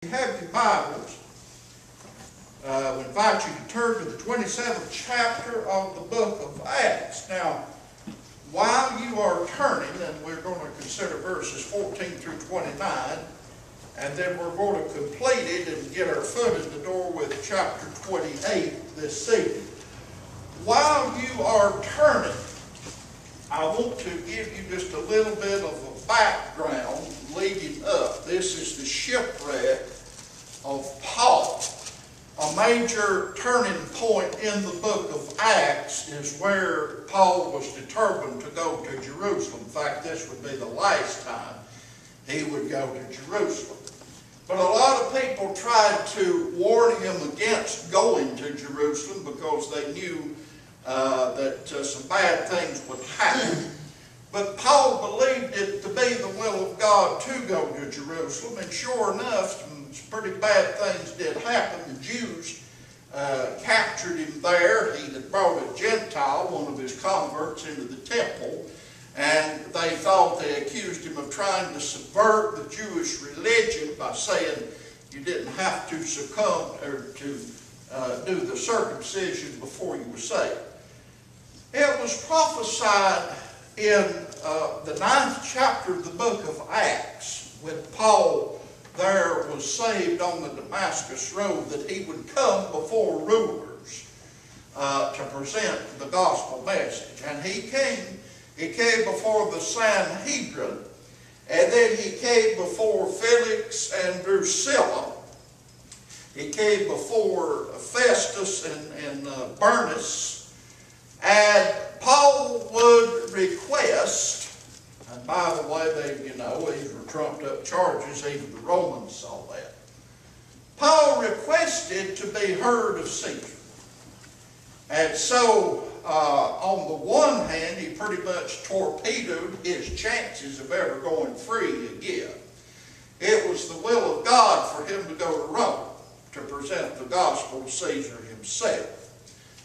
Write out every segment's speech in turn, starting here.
you have your Bibles, we invite you to turn to the 27th chapter of the book of Acts. Now, while you are turning, and we're going to consider verses 14 through 29, and then we're going to complete it and get our foot in the door with chapter 28 this evening. While you are turning, I want to give you just a little bit of a background leading up. This is the shipwreck of Paul. A major turning point in the book of Acts is where Paul was determined to go to Jerusalem. In fact, this would be the last time he would go to Jerusalem. But a lot of people tried to warn him against going to Jerusalem because they knew that some bad things would happen. But Paul believed it to be the will of God to go to Jerusalem, and sure enough, some pretty bad things did happen. The Jews captured him there. He had brought a Gentile, one of his converts, into the temple, and they thought they accused him of trying to subvert the Jewish religion by saying you didn't have to succumb or to do the circumcision before you were saved. It was prophesied in the 9th chapter of the book of Acts, when Paul there was saved on the Damascus road, that he would come before rulers to present the gospel message. And he came before the Sanhedrin, and then he came before Felix and Drusilla. He came before Festus and Bernice. And Paul would request, and by the way, these were trumped up charges, even the Romans saw that. Paul requested to be heard of Caesar. And so, on the one hand, he pretty much torpedoed his chances of ever going free again. It was the will of God for him to go to Rome to present the gospel to Caesar himself.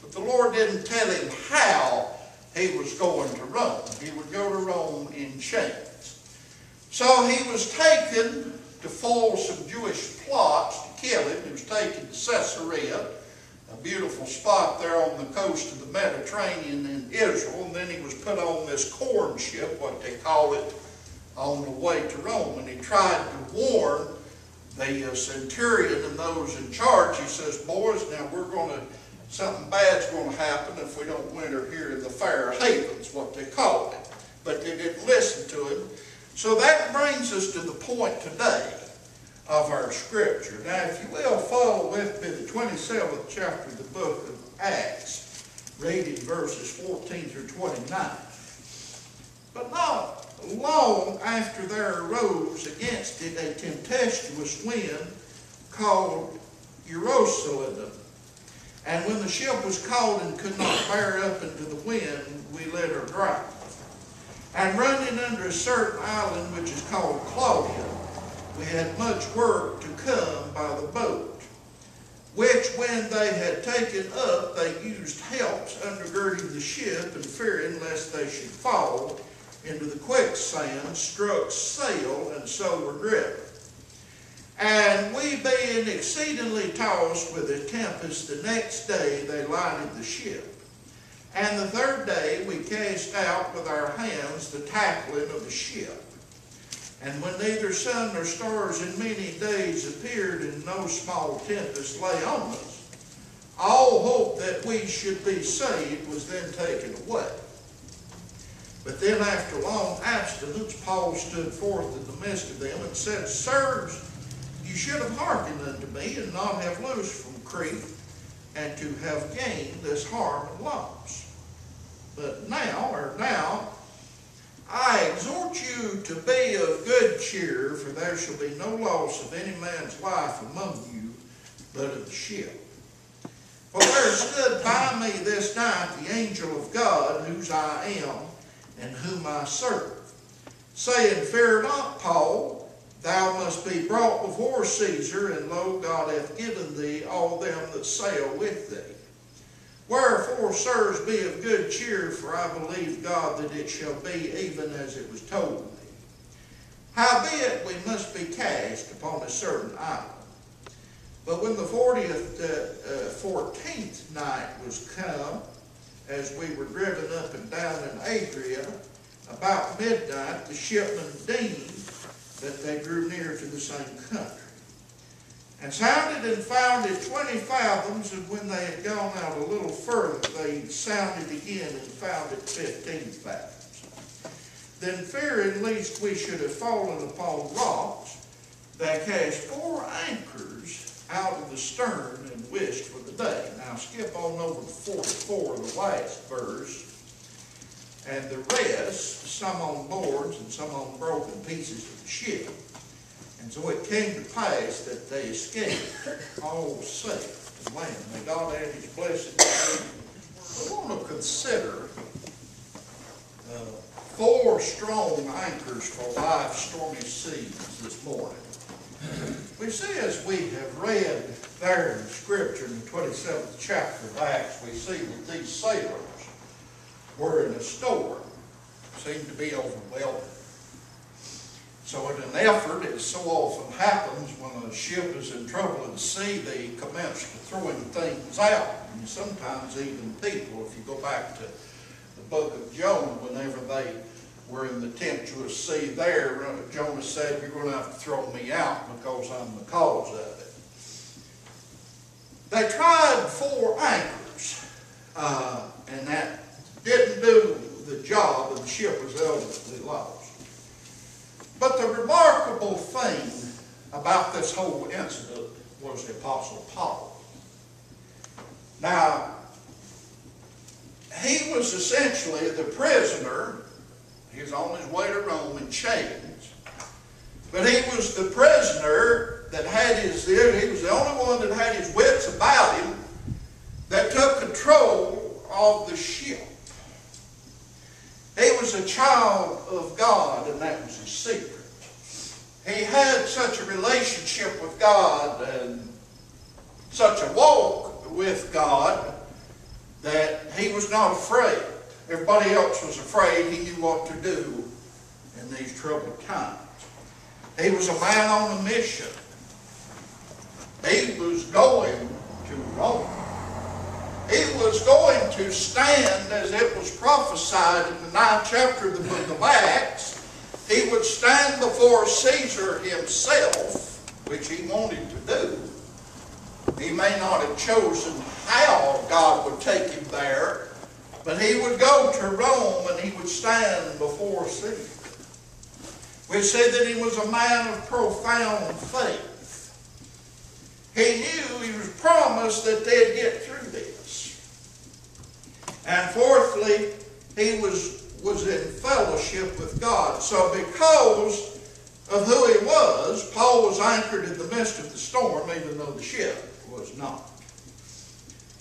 But the Lord didn't tell him how he was going to Rome. He would go to Rome in chains. So he was taken to foil some Jewish plots to kill him. He was taken to Caesarea, a beautiful spot there on the coast of the Mediterranean in Israel. And then he was put on this corn ship, what they call it, on the way to Rome. And he tried to warn the centurion and those in charge. He says, boys, now something bad's going to happen if we don't winter here in the Fair Havens, what they call it. But they didn't listen to him. So that brings us to the point today of our scripture. Now, if you will, follow with me the 27th chapter of the book of Acts, reading verses 14 through 29. But not long after there arose against it a tempestuous wind called Euroclydon. And when the ship was caught and could not bear up into the wind, we let her drive. And running under a certain island which is called Claudia, we had much work to come by the boat, which when they had taken up, they used helps undergirding the ship, and fearing lest they should fall into the quicksand, struck sail, and so were driven. And we being exceedingly tossed with a tempest, the next day they lighted the ship. And the third day we cast out with our hands the tackling of the ship. And when neither sun nor stars in many days appeared, and no small tempest lay on us, all hope that we should be saved was then taken away. But then after long abstinence, Paul stood forth in the midst of them and said, Sirs, you should have hearkened unto me, and not have loosed from Crete, and to have gained this harm and loss. But now, I exhort you to be of good cheer, for there shall be no loss of any man's life among you, but of the ship. For there stood by me this night the angel of God, whose I am, and whom I serve, saying, Fear not, Paul, thou must be brought before Caesar, and lo, God hath given thee all them that sail with thee. Wherefore, sirs, be of good cheer, for I believe God that it shall be even as it was told me. Howbeit we must be cast upon a certain island. But when the 14th night was come, as we were driven up and down in Adria, about midnight the shipmen deemed that they drew near to the same country, and sounded and found it 20 fathoms, and when they had gone out a little further, they sounded again and found it 15 fathoms. Then fearing lest we should have fallen upon rocks, they cast 4 anchors out of the stern and wished for the day. Now skip on over to 44, the last verse. And the rest, some on boards and some on broken pieces of the ship. And so it came to pass that they escaped all safe to land. May God add His blessing. We want to consider 4 strong anchors for life's stormy seas this morning. We see, as we have read there in Scripture in the 27th chapter of Acts, we see that these sailors were in a storm, seemed to be overwhelming. So in an effort, as so often happens when a ship is in trouble at sea, they commence to throwing things out. And sometimes even people, if you go back to the book of Jonah, whenever they were in the tempestuous sea there, Jonah said, "You're going to have to throw me out because I'm the cause of it." They tried 4 anchors, and that didn't do the job, and the ship was ultimately lost. But the remarkable thing about this whole incident was the Apostle Paul. Now, he was essentially the prisoner. He was on his way to Rome in chains. But he was the prisoner that had he was the only one that had his wits about him, that took control of the ship. He was a child of God, and that was his secret. He had such a relationship with God and such a walk with God that he was not afraid. Everybody else was afraid. He knew what to do in these troubled times. He was a man on a mission. He was going to Rome. He was going to stand, as it was prophesied in the 9th chapter of the book of Acts. He would stand before Caesar himself, which he wanted to do. He may not have chosen how God would take him there, but he would go to Rome and he would stand before Caesar. We say that he was a man of profound faith. He knew, he was promised that they'd get through this. And fourthly, he was in fellowship with God. So because of who he was, Paul was anchored in the midst of the storm, even though the ship was not.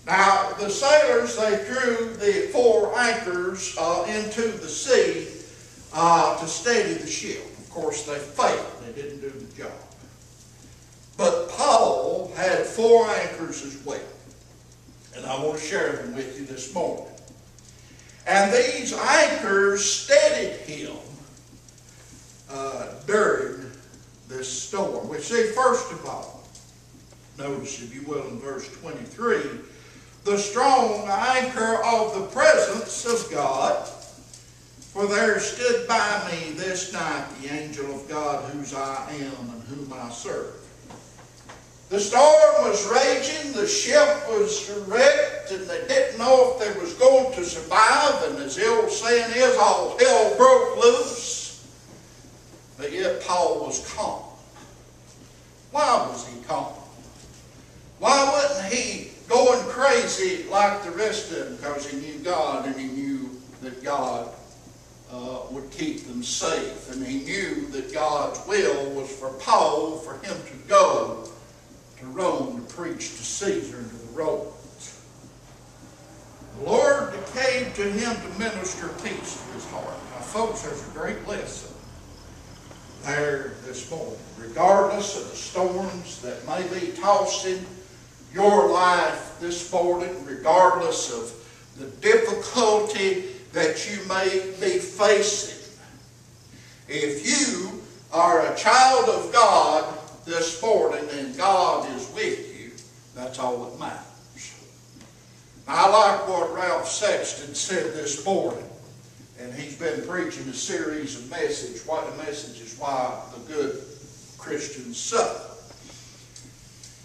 Now, the sailors, they drew the 4 anchors into the sea to steady the ship. Of course, they failed. They didn't do the job. But Paul had 4 anchors as well. And I want to share them with you this morning. And these anchors steadied him during this storm. We see, first of all, notice, if you will, in verse 23, the strong anchor of the presence of God. For there stood by me this night the angel of God, whose I am and whom I serve. The storm was raging, the ship was wrecked, and they didn't know if they was going to survive, and as the old saying is, all hell broke loose. But yet Paul was calm. Why was he calm? Why wasn't he going crazy like the rest of them? Because he knew God, and he knew that God would keep them safe, and he knew that God's will was for Paul, for him to go to Rome to preach to Caesar and to the Romans. The Lord came to him to minister peace to his heart. Now, folks, there's a great lesson there this morning. Regardless of the storms that may be tossing your life this morning, regardless of the difficulty that you may be facing, if you are a child of God this morning and God is with That's all that matters. Now, I like what Ralph Sexton said this morning, and he's been preaching a series of messages. Why the good Christians suffer.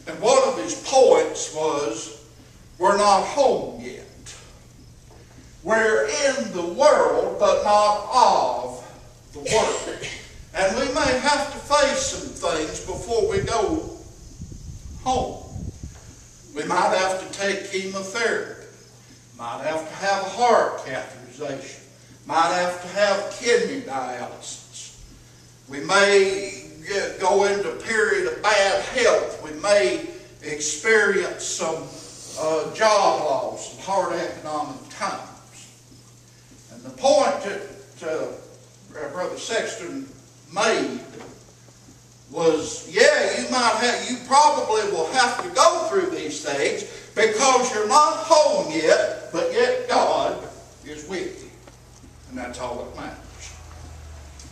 And one of his points was, we're not home yet. We're in the world, but not of the world. And we may have to face some things before we go home. We might have to take chemotherapy. Might have to have a heart catheterization. Might have to have kidney dialysis. We may go into a period of bad health. We may experience some job loss and hard economic times. And the point that Brother Sexton made was, you probably will have to go through these things because you're not home yet, but yet God is with you. And that's all that matters.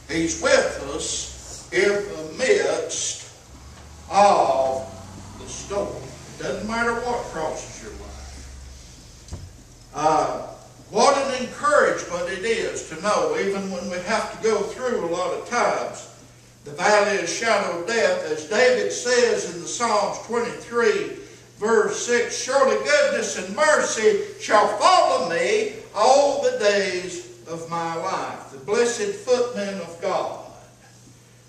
He's with us in the midst of the storm. It doesn't matter what crosses your life. What an encouragement it is to know, even when we have to go through a lot of times, the valley of shadow of death, as David says in the Psalms 23, verse 6, surely goodness and mercy shall follow me all the days of my life. The blessed footmen of God,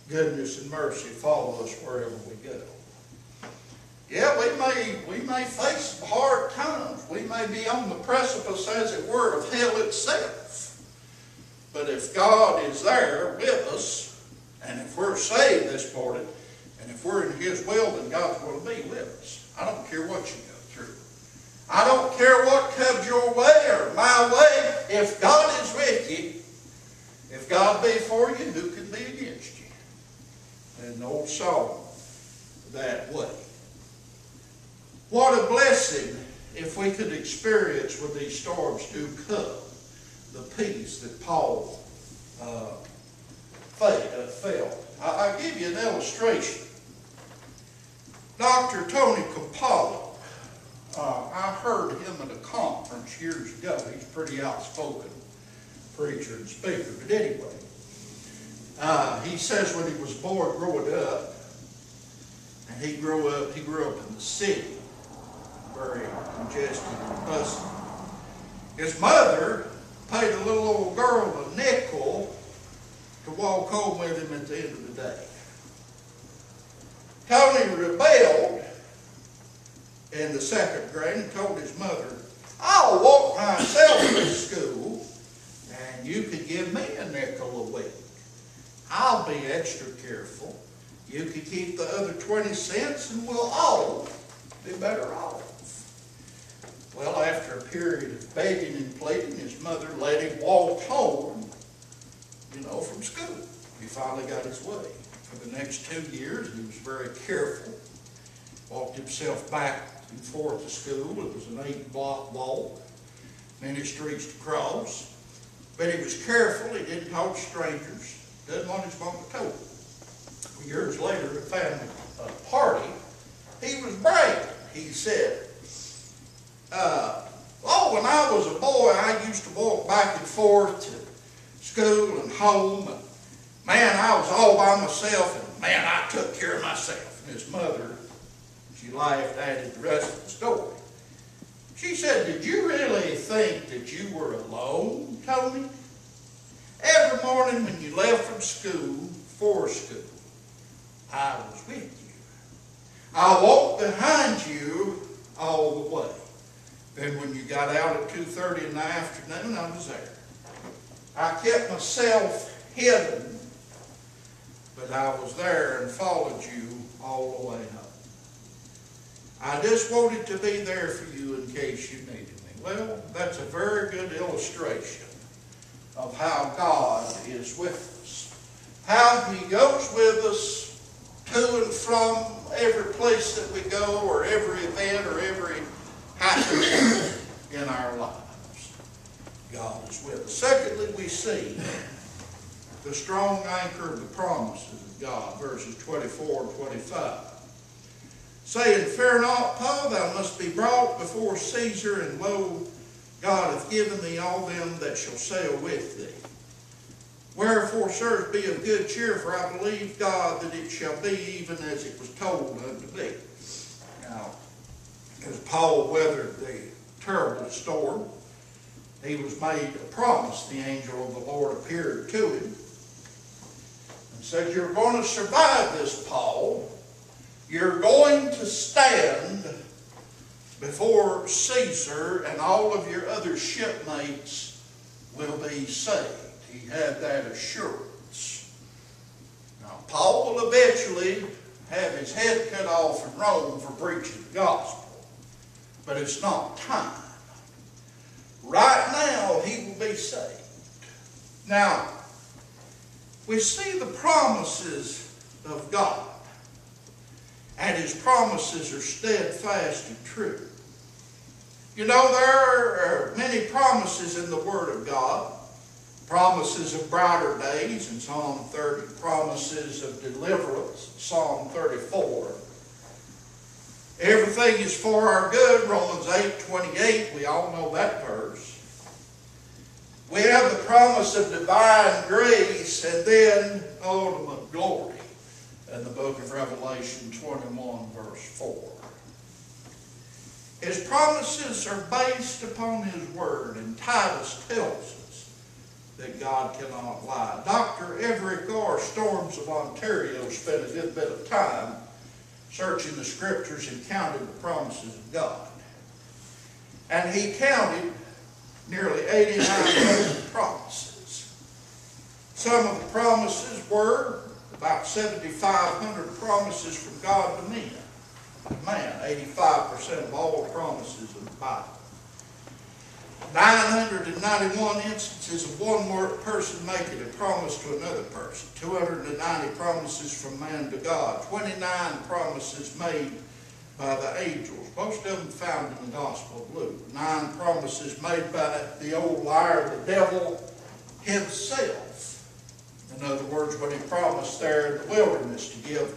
goodness and mercy follow us wherever we go. Yeah, we may face hard times. We may be on the precipice, as it were, of hell itself. But if God is there with us, and if we're saved this morning, and if we're in His will, then God's going to be with us. I don't care what you go through. I don't care what comes your way or my way. If God is with you, if God be for you, who can be against you? And the old song that way. What a blessing if we could experience when these storms do come the peace that Paul felt. I'll give you an illustration. Dr. Tony Campolo, I heard him at a conference years ago. He's a pretty outspoken preacher and speaker. But anyway, he says when he was a boy growing up, and he grew up in the city, very congested and bustling. His mother paid a little old girl a nickel to walk home with him at the end of the day. Tony rebelled in the second grade and told his mother, I'll walk myself to school and you could give me a nickel a week. I'll be extra careful. You could keep the other 20 cents and we'll all be better off. Well, after a period of begging and pleading, his mother let him walk home, from school. He finally got his way. For the next 2 years, he was very careful. Walked himself back and forth to school. It was an 8-block walk, many streets to cross. But he was careful. He didn't talk to strangers. Didn't want his mama told him. Years later, at a family party, he was bragging. He said, when I was a boy, I used to walk back and forth to school and home. And man, I was all by myself, and man, I took care of myself. And his mother, she laughed, added the rest of the story. She said, did you really think that you were alone, Tony? Every morning when you left from school, for school, I was with you. I walked behind you all the way. Then when you got out at 2:30 in the afternoon, I was there. I kept myself hidden, but I was there and followed you all the way home. I just wanted to be there for you in case you needed me. Well, that's a very good illustration of how God is with us. How He goes with us to and from every place that we go, or every event, or every happening in our lives. God is with us. Secondly, we see the strong anchor of the promises of God, verses 24 and 25. saying, Fear not, Paul, thou must be brought before Caesar, and lo, God hath given thee all them that shall sail with thee. Wherefore, sirs, be of good cheer, for I believe God that it shall be even as it was told unto thee. Now, as Paul weathered the terrible storm, he was made a promise. The angel of the Lord appeared to him and said, You're going to survive this, Paul. You're going to stand before Caesar, and all of your other shipmates will be saved. He had that assurance. Now, Paul will eventually have his head cut off in Rome for preaching the gospel, but it's not time. Right now, he will be saved. Now, we see the promises of God, and his promises are steadfast and true. You know, there are many promises in the Word of God. Promises of brighter days in Psalm 30. Promises of deliverance in Psalm 34. Everything is for our good, Romans 8:28. We all know that verse. We have the promise of divine grace and then ultimate glory in the book of Revelation 21, verse 4. His promises are based upon His Word, and Titus tells us that God cannot lie. Dr. Everett Garr, Storms of Ontario, spent a good bit of time searching the Scriptures and counted the promises of God. And he counted nearly 8,900 promises. Some of the promises were about 7,500 promises from God to men. Man, 85% of all the promises in the Bible. 991 instances of one person making a promise to another person. 290 promises from man to God. 29 promises made by the angels. Most of them found in the Gospel of Luke. 9 promises made by the old liar, the devil himself. In other words, when he promised there in the wilderness to give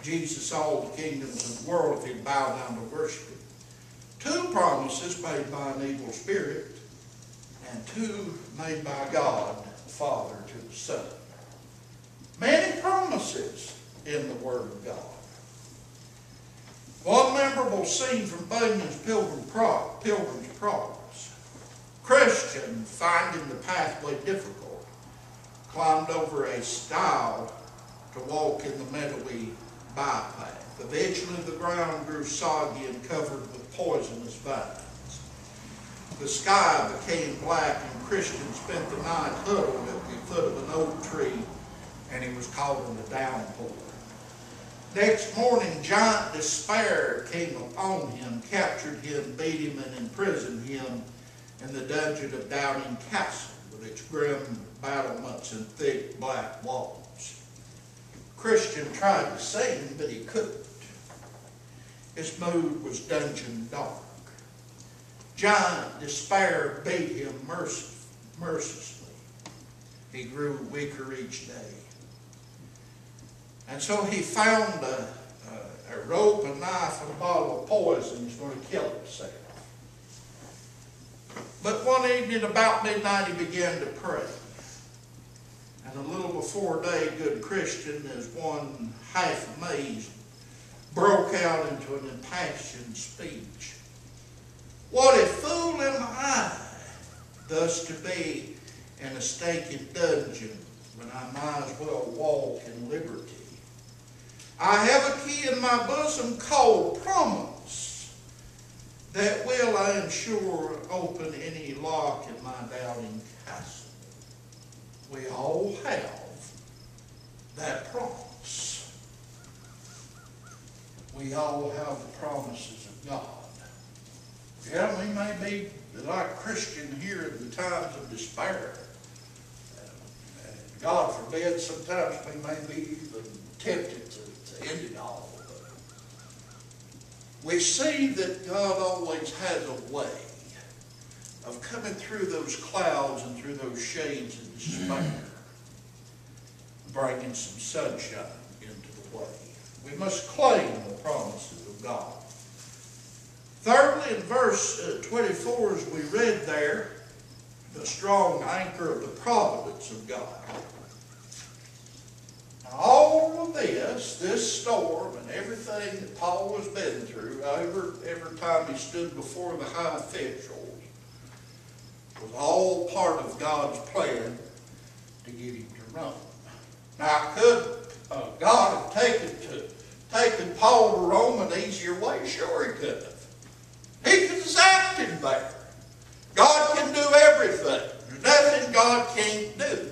Jesus all the kingdoms of the world if he'd bow down to worship him. 2 promises made by an evil spirit, and 2 made by God the Father to the Son. Many promises in the Word of God. One memorable scene from Bunyan's Pilgrim's Progress. Christian, finding the pathway difficult, climbed over a stile to walk in the meadowy bypath. Eventually the ground grew soggy and covered with poisonous vines. The sky became black, and Christian spent the night huddled at the foot of an oak tree, and he was caught in the downpour. Next morning, giant despair came upon him, captured him, beat him, and imprisoned him in the dungeon of Doubting Castle with its grim battlements and thick black walls. Christian tried to sing, but he couldn't. His mood was dungeon dark. Giant despair beat him mercilessly. He grew weaker each day. And so he found a rope, a knife, and a bottle of poison. He's going to kill himself. But one evening about midnight he began to pray. And a little before day, good Christian, as one half amazed, broke out into an impassioned speech. What a fool am I, thus to be in a stinking dungeon when I might as well walk in liberty. I have a key in my bosom called promise that will, I am sure, open any lock in my doubting castle. We all have that promise. We all have the promises of God. Yeah, we may be like Christian here in the times of despair. God forbid, sometimes we may be even tempted to end it all. We see that God always has a way of coming through those clouds and through those shades of despair, bringing some sunshine into the way. We must claim the promises of of God. Thirdly, in verse 24, as we read there, the strong anchor of the providence of God. Now, all of this storm and everything that Paul has been through, every time he stood before the high officials, was all part of God's plan to get him to Rome. Now, could God have taken Paul to Rome an easier way? Sure he could have. He could have zapped him there. God can do everything. There's nothing God can't do.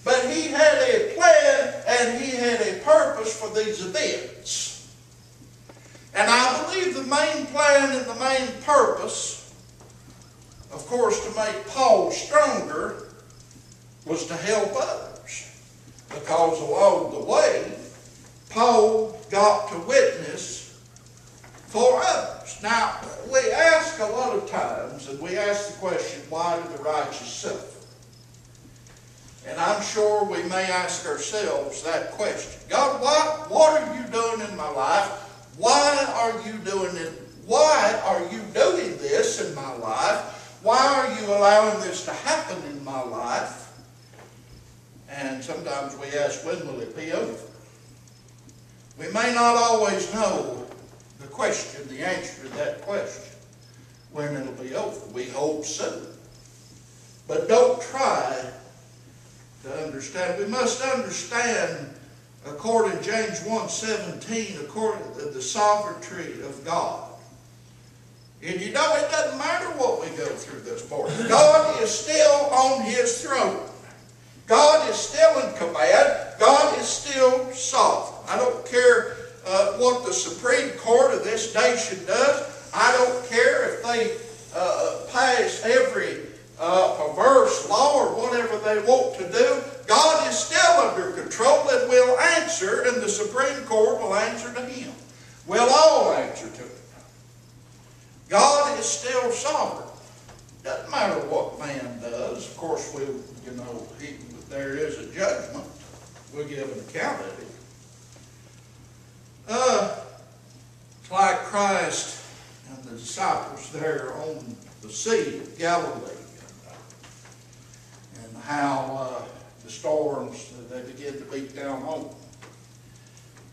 But he had a plan and he had a purpose for these events. And I believe the main plan and the main purpose, of course, to make Paul stronger, was to help others. Because along the way, Paul got to witness for others. Now, we ask a lot of times, and we ask the question, why do the righteous suffer? And I'm sure we may ask ourselves that question. God, what are you doing in my life? Why are you doing it? Why are you doing this in my life? Why are you allowing this to happen in my life? And sometimes we ask, when will it be over? We may not always know the question, the answer to that question, when it'll be over. We hope soon. But don't try to understand. We must understand, according to James 1:17, according to the sovereignty of God. And you know, it doesn't matter what we go through this morning. God is still on his throne. God is still in command. God is still sovereign. I don't care what the Supreme Court of this nation does. I don't care if they pass every perverse law or whatever they want to do. God is still under control and will answer, and the Supreme Court will answer to him. We'll all answer to him. God is still sovereign. Doesn't matter what man does. Of course, there is a judgment. We'll give an account of it. It's like Christ and the disciples there on the Sea of Galilee, and how the storms, they began to beat down on them.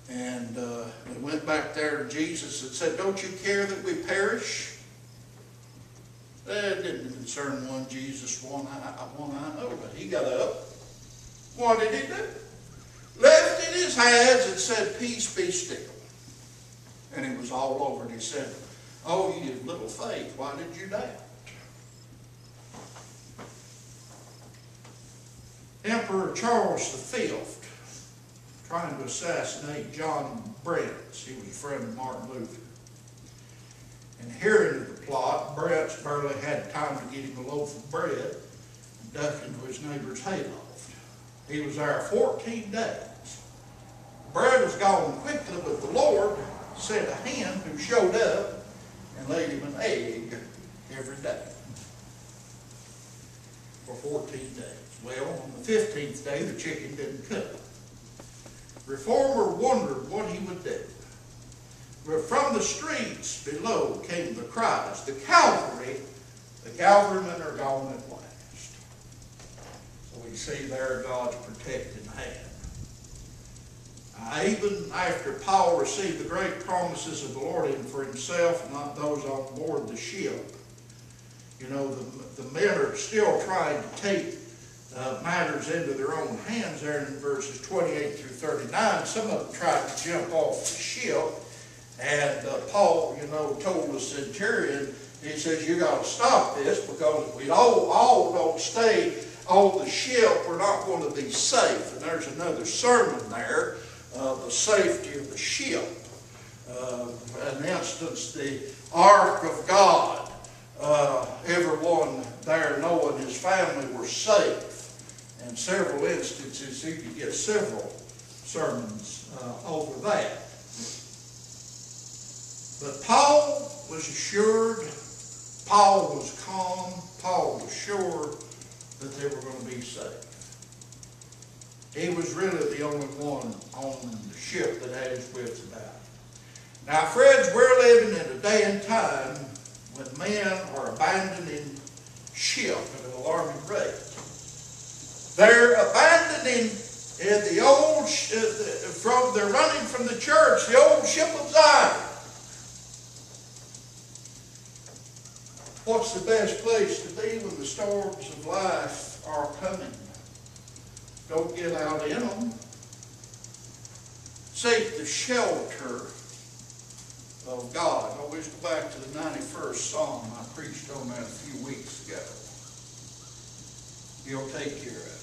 And they went back there to Jesus and said, "Don't you care that we perish?" That didn't concern Jesus one I know, but he got up. What did he do? Lifted his hands and said, "Peace, be still." And it was all over. And he said, "Oh, you of little faith, why did you doubt?" Emperor Charles V, trying to assassinate John Brents. He was a friend of Martin Luther. And hearing of the plot, Brents barely had time to get him a loaf of bread and duck into his neighbor's hayloft. He was there 14 days. Bread was gone quickly, but the Lord sent a hen who showed up and laid him an egg every day for 14 days. Well, on the 15th day, the chicken didn't come. Reformer wondered what he would do. But from the streets below came the cries, the cavalrymen are gone at last. So we see there God's protecting hand. Even after Paul received the great promises of the Lord for himself and not those on board the ship, the men are still trying to take matters into their own hands there in verses 28 through 39. Some of them tried to jump off the ship. And Paul, told the centurion, he says, "You got to stop this, because if we all don't stay on the ship, we're not going to be safe." And there's another sermon there, the safety of the ship. An instance, the Ark of God, everyone there knowing his family were safe. And several instances, you could get several sermons over that. But Paul was assured, Paul was calm, Paul was sure that they were going to be safe. He was really the only one on the ship that had his wits about. Now, friends, we're living in a day and time when men are abandoning ship at an alarming rate. They're abandoning they're running from the church, the old ship of Zion. What's the best place to be when the storms of life are coming? Don't get out in them. Seek the shelter of God. I always go back to the 91st Psalm. I preached on that a few weeks ago. He'll take care of you.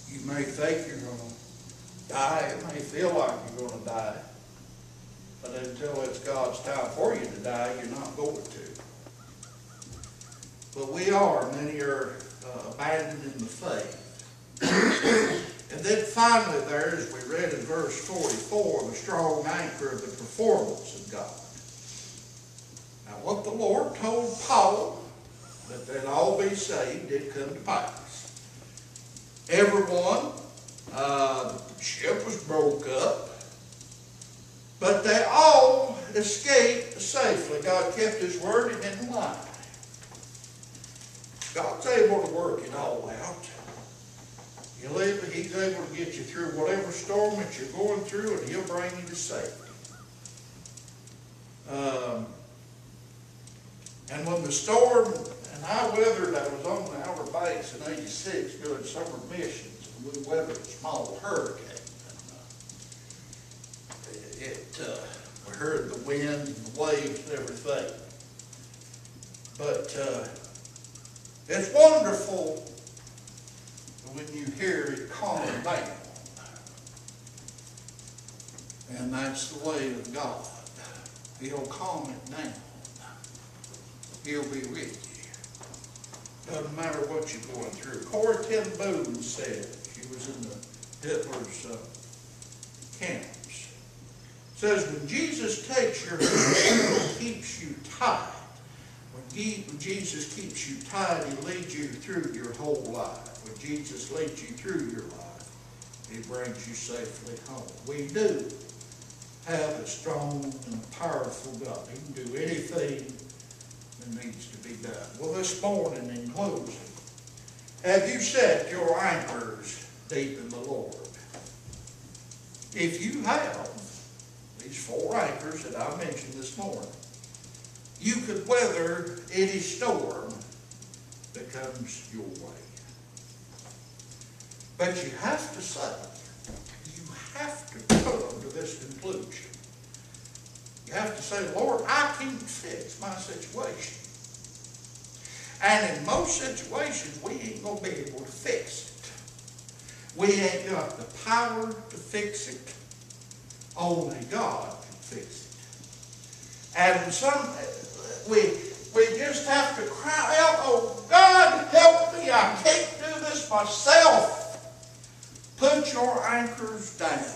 You may think you're going to die. It may feel like you're going to die. But until it's God's time for you to die, you're not going to. But we are. Many are abandoning the faith. And then finally there, as we read in verse 44, the strong anchor of the performance of God. Now what the Lord told Paul, that they'd all be saved, did come to pass. Everyone, the ship was broke up, but they all escaped safely. God kept His word, He didn't lie. God's able to work it all out. He's able to get you through whatever storm that you're going through, and He'll bring you to safety. And when the storm, and I weathered, I was on the Outer Banks in '86 doing summer missions, and we weathered a small hurricane. And we heard the wind and the waves and everything. But it's wonderful when you hear it calm down. And that's the way of God. He'll calm it down. He'll be with you. Doesn't matter what you're going through. Corrie ten Boom said, she was in the Hitler's camps, says, when Jesus takes your hand and keeps you tight, when Jesus keeps you tight, He leads you through your whole life. When Jesus leads you through your life, He brings you safely home. We do have a strong and powerful God. He can do anything that needs to be done. Well, this morning in closing, have you set your anchors deep in the Lord? If you have these 4 anchors that I mentioned this morning, you could weather any storm that comes your way. But you have to say, you have to come to this conclusion. You have to say, Lord, I can't fix my situation. And in most situations, we ain't going to be able to fix it. We ain't got the power to fix it. Only God can fix it. And we just have to cry out, oh God, help me, I can't do this myself. Put your anchors down.